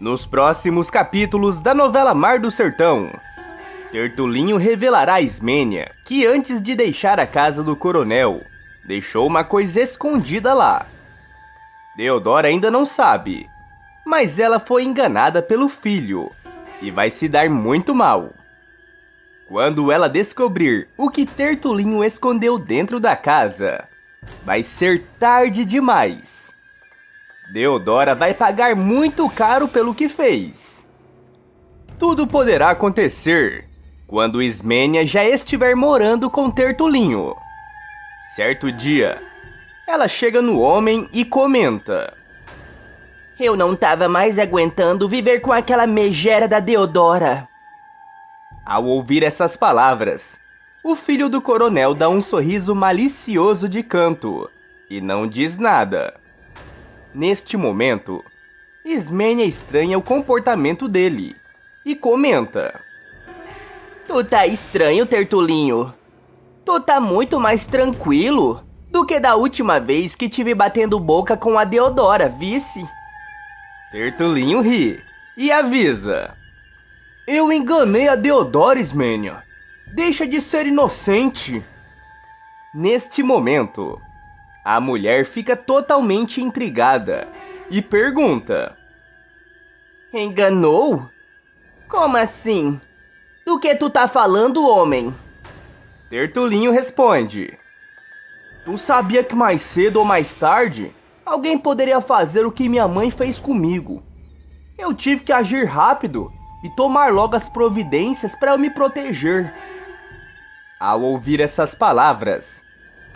Nos próximos capítulos da novela Mar do Sertão, Tertulinho revelará a Ismênia que antes de deixar a casa do coronel, deixou uma coisa escondida lá. Deodora ainda não sabe, mas ela foi enganada pelo filho e vai se dar muito mal. Quando ela descobrir o que Tertulinho escondeu dentro da casa, vai ser tarde demais. Deodora vai pagar muito caro pelo que fez. Tudo poderá acontecer quando Ismênia já estiver morando com Tertulinho. Certo dia, ela chega no homem e comenta: Eu não tava mais aguentando viver com aquela megera da Deodora. Ao ouvir essas palavras, o filho do coronel dá um sorriso malicioso de canto e não diz nada. Neste momento, Ismênia estranha o comportamento dele e comenta: Tu tá estranho, Tertulinho. Tu tá muito mais tranquilo do que da última vez que tive batendo boca com a Deodora, vice? Tertulinho ri e avisa: Eu enganei a Deodora, Ismênia. Deixa de ser inocente. Neste momento, a mulher fica totalmente intrigada e pergunta: Enganou? Como assim? Do que tu tá falando, homem? Tertulinho responde: Tu sabia que mais cedo ou mais tarde, alguém poderia fazer o que minha mãe fez comigo. Eu tive que agir rápido e tomar logo as providências para eu me proteger. Ao ouvir essas palavras,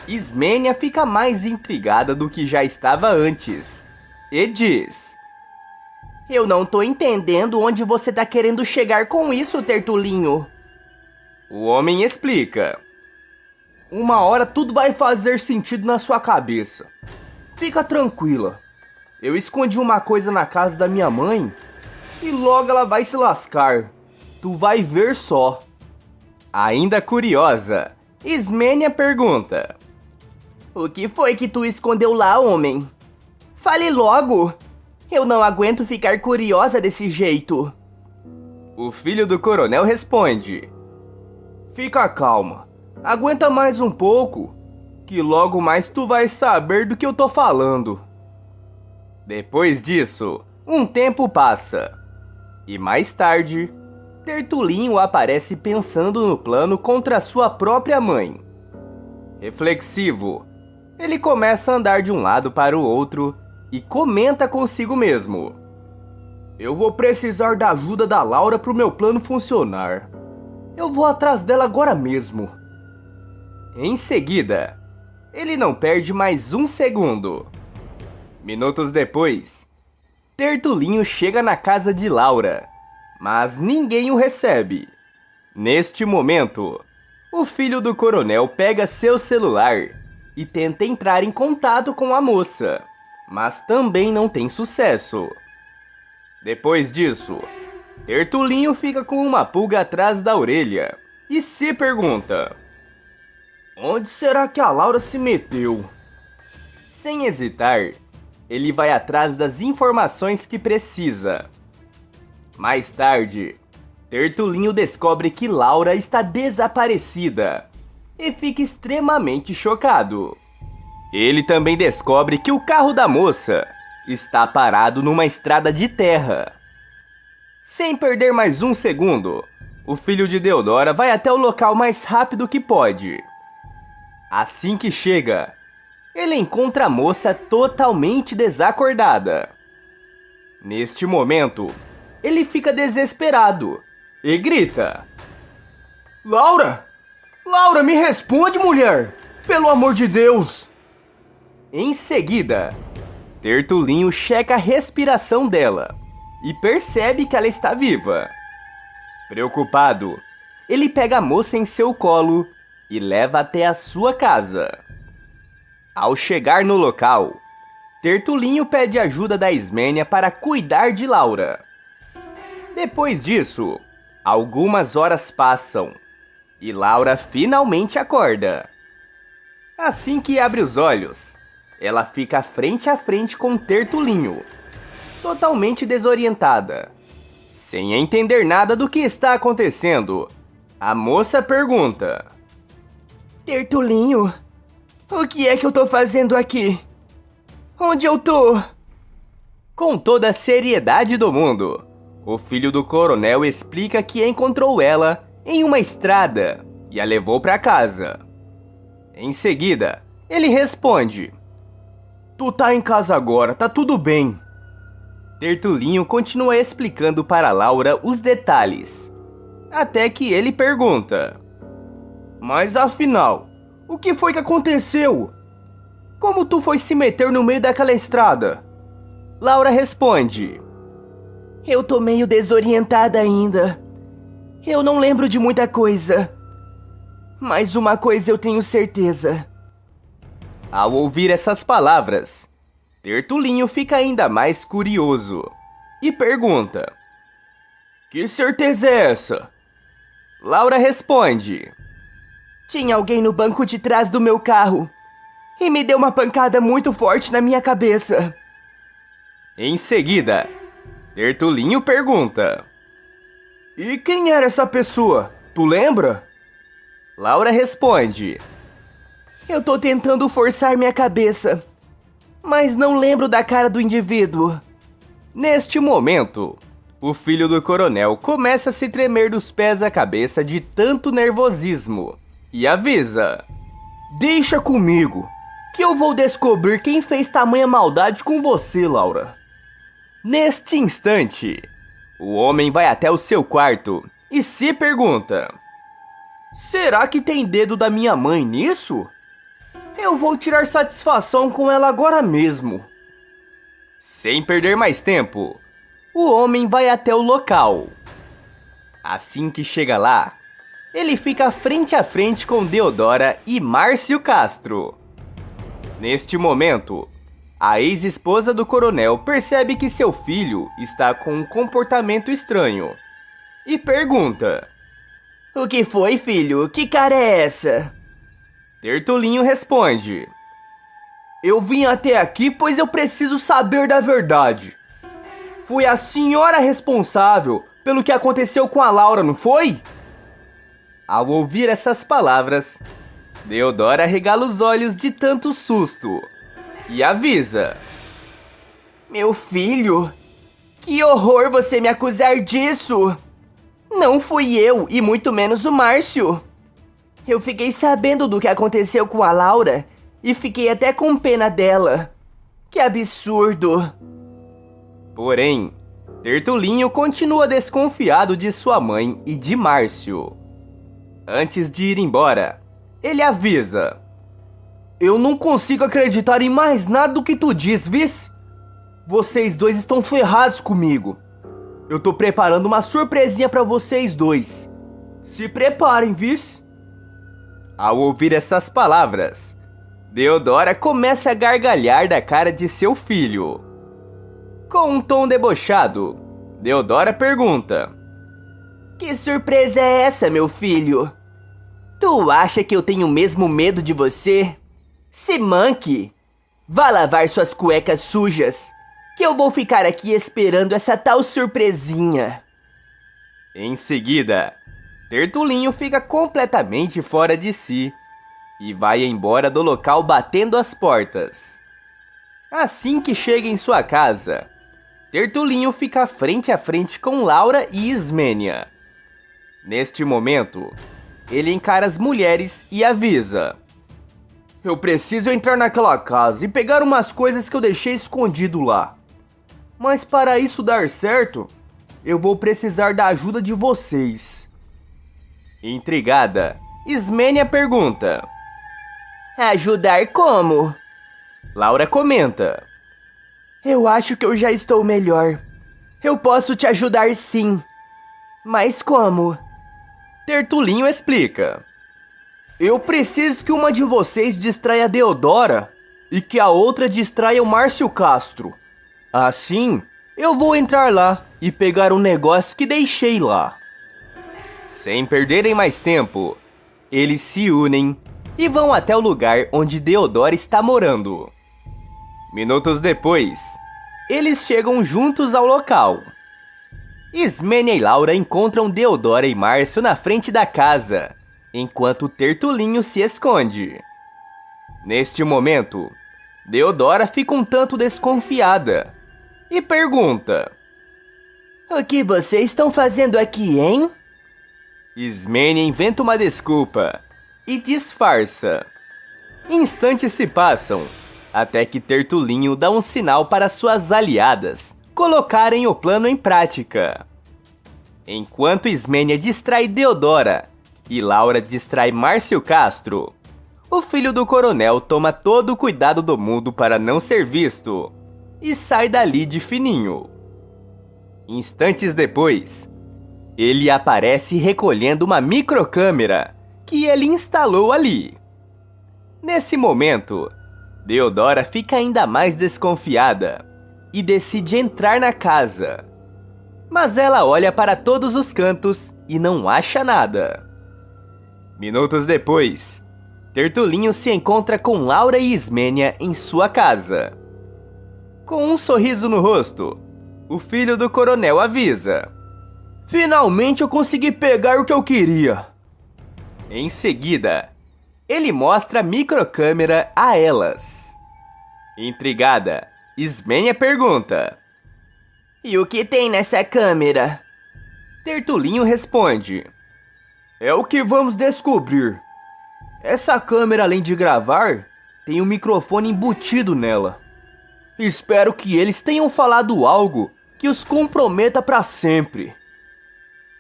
Ismênia fica mais intrigada do que já estava antes e diz: Eu não tô entendendo onde você tá querendo chegar com isso, Tertulinho. O homem explica: Uma hora tudo vai fazer sentido na sua cabeça. Fica tranquila. Eu escondi uma coisa na casa da minha mãe e logo ela vai se lascar. Tu vai ver só. Ainda curiosa, Ismênia pergunta: O que foi que tu escondeu lá, homem? Fale logo! Eu não aguento ficar curiosa desse jeito. O filho do coronel responde: Fica calma. Aguenta mais um pouco, que logo mais tu vai saber do que eu tô falando. Depois disso, um tempo passa. E mais tarde, Tertulinho aparece pensando no plano contra sua própria mãe. Reflexivo, ele começa a andar de um lado para o outro e comenta consigo mesmo: Eu vou precisar da ajuda da Laura pro meu plano funcionar. Eu vou atrás dela agora mesmo. Em seguida, ele não perde mais um segundo. Minutos depois, Tertulinho chega na casa de Laura, mas ninguém o recebe. Neste momento, o filho do coronel pega seu celular e tenta entrar em contato com a moça, mas também não tem sucesso. Depois disso, Tertulinho fica com uma pulga atrás da orelha e se pergunta: Onde será que a Laura se meteu? Sem hesitar, ele vai atrás das informações que precisa. Mais tarde, Tertulinho descobre que Laura está desaparecida e fica extremamente chocado. Ele também descobre que o carro da moça está parado numa estrada de terra. Sem perder mais um segundo, o filho de Deodora vai até o local mais rápido que pode. Assim que chega, ele encontra a moça totalmente desacordada. Neste momento, ele fica desesperado e grita: Laura! Laura, me responde, mulher! Pelo amor de Deus! Em seguida, Tertulinho checa a respiração dela e percebe que ela está viva. Preocupado, ele pega a moça em seu colo e leva até a sua casa. Ao chegar no local, Tertulinho pede ajuda da Ismênia para cuidar de Laura. Depois disso, algumas horas passam e Laura finalmente acorda. Assim que abre os olhos, ela fica frente a frente com Tertulinho. totalmente desorientada. Sem entender nada do que está acontecendo, a moça pergunta: Tertulinho, o que é que eu tô fazendo aqui? Onde eu tô? Com toda a seriedade do mundo, o filho do coronel explica que encontrou ela em uma estrada e a levou para casa. Em seguida, ele responde: Tu tá em casa agora, tá tudo bem. Tertulinho continua explicando para Laura os detalhes, até que ele pergunta: Mas afinal, o que foi que aconteceu? Como tu foi se meter no meio daquela estrada? Laura responde: Eu tô meio desorientada ainda. Eu não lembro de muita coisa. Mas uma coisa eu tenho certeza. Ao ouvir essas palavras, Tertulinho fica ainda mais curioso e pergunta: Que certeza é essa? Laura responde: Tinha alguém no banco de trás do meu carro e me deu uma pancada muito forte na minha cabeça. Em seguida, Tertulinho pergunta: E quem era essa pessoa? Tu lembra? Laura responde: Eu tô tentando forçar minha cabeça, mas não lembro da cara do indivíduo. Neste momento, o filho do coronel começa a se tremer dos pés à cabeça de tanto nervosismo e avisa: Deixa comigo, que eu vou descobrir quem fez tamanha maldade com você, Laura. Neste instante, o homem vai até o seu quarto e se pergunta: Será que tem dedo da minha mãe nisso? Eu vou tirar satisfação com ela agora mesmo. Sem perder mais tempo, o homem vai até o local. Assim que chega lá, ele fica frente a frente com Deodora e Márcio Castro. Neste momento, a ex-esposa do coronel percebe que seu filho está com um comportamento estranho e pergunta: O que foi, filho? Que cara é essa? Tertulinho responde: Eu vim até aqui pois eu preciso saber da verdade. Foi a senhora responsável pelo que aconteceu com a Laura, não foi? Ao ouvir essas palavras, Deodora regala os olhos de tanto susto e avisa: Meu filho, que horror você me acusar disso! Não fui eu e muito menos o Márcio. Eu fiquei sabendo do que aconteceu com a Laura e fiquei até com pena dela. Que absurdo! Porém, Tertulinho continua desconfiado de sua mãe e de Márcio. Antes de ir embora, ele avisa: Eu não consigo acreditar em mais nada do que tu diz, vis? Vocês dois estão ferrados comigo. Eu tô preparando uma surpresinha pra vocês dois. Se preparem, vis? Ao ouvir essas palavras, Deodora começa a gargalhar da cara de seu filho. Com um tom debochado, Deodora pergunta: Que surpresa é essa, meu filho? Tu acha que eu tenho mesmo medo de você? Se manque! Vá lavar suas cuecas sujas, que eu vou ficar aqui esperando essa tal surpresinha. Em seguida, Tertulinho fica completamente fora de si e vai embora do local batendo as portas. Assim que chega em sua casa, Tertulinho fica frente a frente com Laura e Ismênia. Neste momento, ele encara as mulheres e avisa: Eu preciso entrar naquela casa e pegar umas coisas que eu deixei escondido lá. Mas para isso dar certo, eu vou precisar da ajuda de vocês. Intrigada, Ismênia pergunta: Ajudar como? Laura comenta: Eu acho que eu já estou melhor. Eu posso te ajudar sim. Mas como? Tertulinho explica: Eu preciso que uma de vocês distraia a Deodora e que a outra distraia o Márcio Castro. Assim, eu vou entrar lá e pegar um negócio que deixei lá. Sem perderem mais tempo, eles se unem e vão até o lugar onde Deodora está morando. Minutos depois, Eles chegam juntos ao local. Ismênia e Laura encontram Deodora e Márcio na frente da casa, enquanto Tertulinho se esconde. Neste momento, Deodora fica um tanto desconfiada e pergunta: O que vocês estão fazendo aqui, hein? Ismênia inventa uma desculpa e disfarça. Instantes se passam, até que Tertulinho dá um sinal para suas aliadas colocarem o plano em prática. Enquanto Ismênia distrai Deodora e Laura distrai Márcio Castro, o filho do coronel toma todo o cuidado do mundo para não ser visto e sai dali de fininho. Instantes depois, ele aparece recolhendo uma microcâmera que ele instalou ali. Nesse momento, Deodora fica ainda mais desconfiada e decide entrar na casa. Mas ela olha para todos os cantos e não acha nada. Minutos depois, Tertulinho se encontra com Laura e Ismênia em sua casa. Com um sorriso no rosto, o filho do coronel avisa: Finalmente eu consegui pegar o que eu queria. Em seguida, ele mostra a microcâmera a elas. Intrigada, Ismênia pergunta: E o que tem nessa câmera? Tertulinho responde: É o que vamos descobrir. Essa câmera, além de gravar, tem um microfone embutido nela. Espero que eles tenham falado algo que os comprometa para sempre.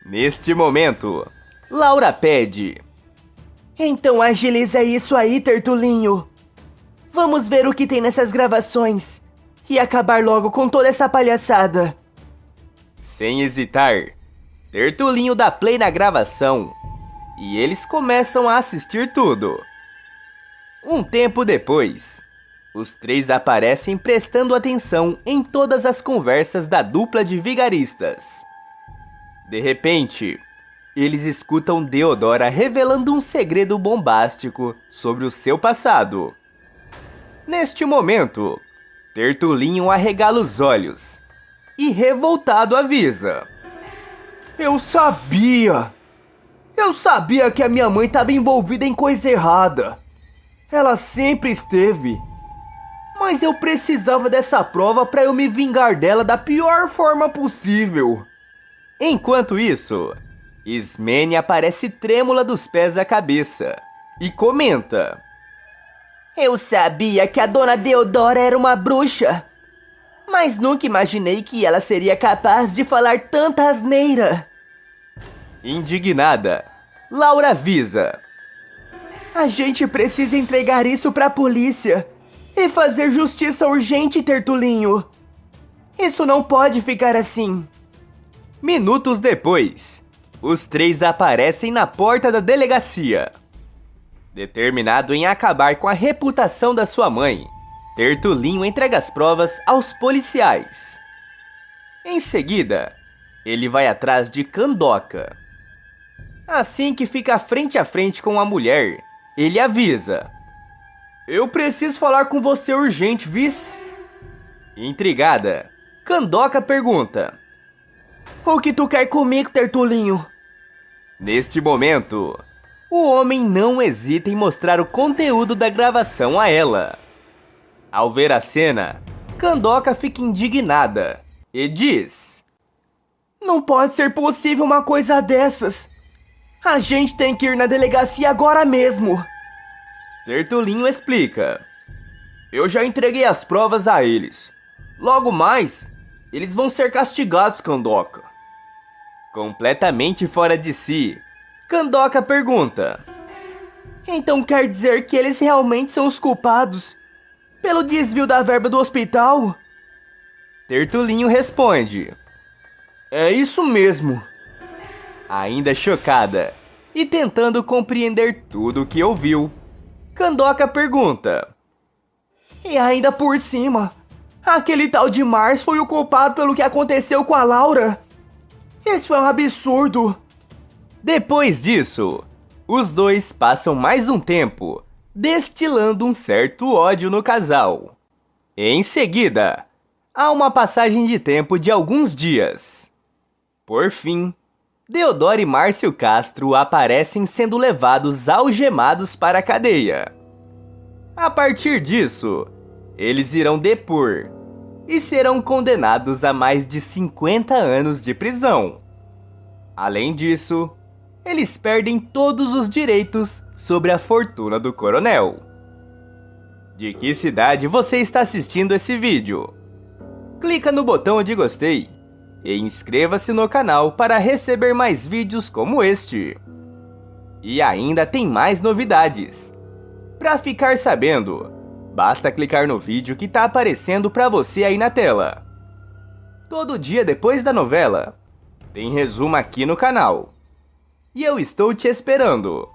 Neste momento, Laura pede: Então agiliza isso aí, Tertulinho. Vamos ver o que tem nessas gravações e acabar logo com toda essa palhaçada. Sem hesitar, Tertulinho dá play na gravação e eles começam a assistir tudo. Um tempo depois, os três aparecem prestando atenção em todas as conversas da dupla de vigaristas. De repente, eles escutam Deodora revelando um segredo bombástico sobre o seu passado. Neste momento, Tertulinho arregala os olhos e, revoltado, avisa: Eu sabia! Eu sabia que a minha mãe estava envolvida em coisa errada. Ela sempre esteve. Mas eu precisava dessa prova para eu me vingar dela da pior forma possível. Enquanto isso, Ismênia aparece trêmula dos pés à cabeça e comenta: Eu sabia que a dona Deodora era uma bruxa, mas nunca imaginei que ela seria capaz de falar tanta asneira. Indignada, Laura avisa: A gente precisa entregar isso pra polícia e fazer justiça urgente, Tertulinho. Isso não pode ficar assim. Minutos depois, os três aparecem na porta da delegacia. Determinado em acabar com a reputação da sua mãe, Tertulinho entrega as provas aos policiais. Em seguida, ele vai atrás de Candoca. Assim que fica frente a frente com a mulher, ele avisa: Eu preciso falar com você urgente, vice. Intrigada, Candoca pergunta: O que tu quer comigo, Tertulinho? Neste momento, o homem não hesita em mostrar o conteúdo da gravação a ela. Ao ver a cena, Candoca fica indignada e diz: Não pode ser possível uma coisa dessas. A gente tem que ir na delegacia agora mesmo. Tertulinho explica: Eu já entreguei as provas a eles. Logo mais, eles vão ser castigados, Candoca. Completamente fora de si, Candoca pergunta: Então quer dizer que eles realmente são os culpados pelo desvio da verba do hospital? Tertulinho responde: É isso mesmo. Ainda chocada e tentando compreender tudo o que ouviu, Candoca pergunta: E ainda por cima, aquele tal de Mars foi o culpado pelo que aconteceu com a Laura? Isso é um absurdo. Depois disso, os dois passam mais um tempo destilando um certo ódio no casal. Em seguida, Há uma passagem de tempo de alguns dias. Por fim, Deodoro e Márcio Castro aparecem sendo levados algemados para a cadeia. A partir disso, eles irão depor e serão condenados a mais de 50 anos de prisão. Além disso, eles perdem todos os direitos sobre a fortuna do coronel. De que cidade você está assistindo esse vídeo? Clica no botão de gostei e inscreva-se no canal para receber mais vídeos como este. E ainda tem mais novidades. Para ficar sabendo, basta clicar no vídeo que está aparecendo para você aí na tela. Todo dia depois da novela, tem resumo aqui no canal. E eu estou te esperando.